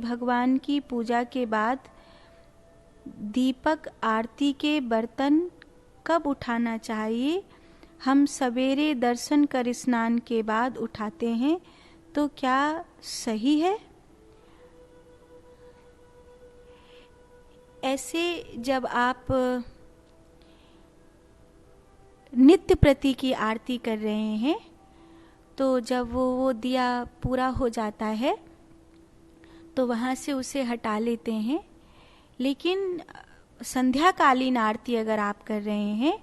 भगवान की पूजा के बाद दीपक आरती के बर्तन कब उठाना चाहिए? हम सवेरे दर्शन कर स्नान के बाद उठाते हैं, तो क्या सही है? ऐसे जब आप नित्य प्रति की आरती कर रहे हैं, तो जब वो दिया पूरा हो जाता है तो वहाँ से उसे हटा लेते हैं। लेकिन संध्याकालीन आरती अगर आप कर रहे हैं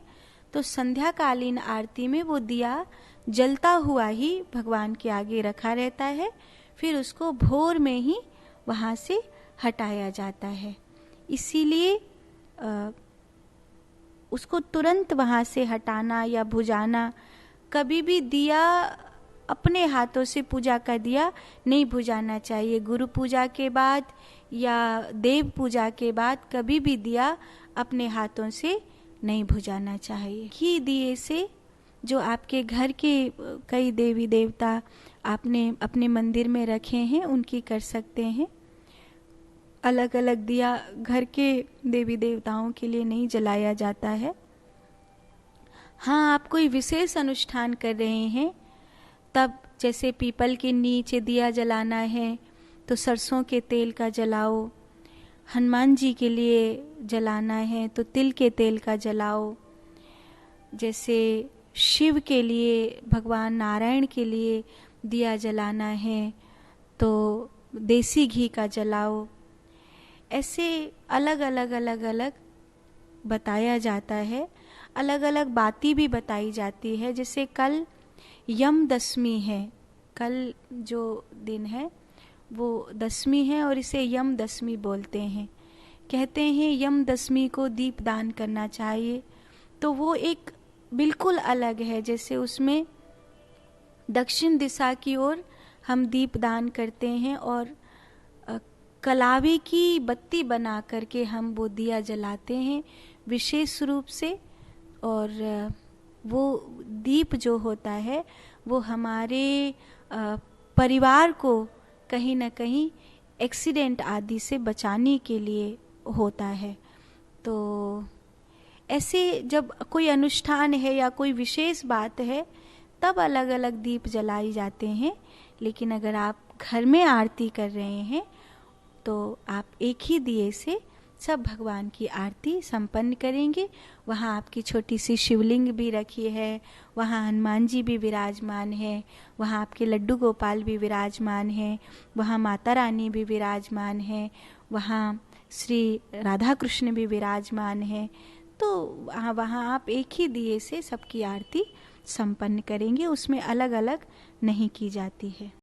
तो संध्याकालीन आरती में वो दिया जलता हुआ ही भगवान के आगे रखा रहता है, फिर उसको भोर में ही वहाँ से हटाया जाता है। इसीलिए उसको तुरंत वहाँ से हटाना या बुझाना, कभी भी दिया अपने हाथों से पूजा का दिया नहीं बुझाना चाहिए। गुरु पूजा के बाद या देव पूजा के बाद कभी भी दिया अपने हाथों से नहीं बुझाना चाहिए। घी दिए से जो आपके घर के कई देवी देवता आपने अपने मंदिर में रखे हैं उनकी कर सकते हैं। अलग अलग दिया घर के देवी देवताओं के लिए नहीं जलाया जाता है। हाँ, आप कोई विशेष अनुष्ठान कर रहे हैं तब, जैसे पीपल के नीचे दिया जलाना है तो सरसों के तेल का जलाओ, हनुमान जी के लिए जलाना है तो तिल के तेल का जलाओ, जैसे शिव के लिए, भगवान नारायण के लिए दिया जलाना है तो देसी घी का जलाओ। ऐसे अलग अलग बताया जाता है। अलग अलग बातें भी बताई जाती है। जैसे कल यम दशमी है, कल जो दिन है वो दशमी है और इसे यम दशमी बोलते हैं। कहते हैं यम दशमी को दीप दान करना चाहिए, तो वो एक बिल्कुल अलग है। जैसे उसमें दक्षिण दिशा की ओर हम दीप दान करते हैं और कलावे की बत्ती बना करके हम वो दिया जलाते हैं विशेष रूप से। और वो दीप जो होता है वो हमारे परिवार को कहीं ना कहीं एक्सीडेंट आदि से बचाने के लिए होता है। तो ऐसे जब कोई अनुष्ठान है या कोई विशेष बात है तब अलग अलग दीप जलाई जाते हैं। लेकिन अगर आप घर में आरती कर रहे हैं तो आप एक ही दिए से सब भगवान की आरती संपन्न करेंगे। वहाँ आपकी छोटी सी शिवलिंग भी रखी है, वहाँ हनुमान जी भी विराजमान है, वहाँ आपके लड्डू गोपाल भी विराजमान है, वहाँ माता रानी भी विराजमान है, वहाँ श्री राधा कृष्ण भी विराजमान है। तो वहाँ आप एक ही दिए से सबकी आरती संपन्न करेंगे, उसमें अलग अलग नहीं की जाती है।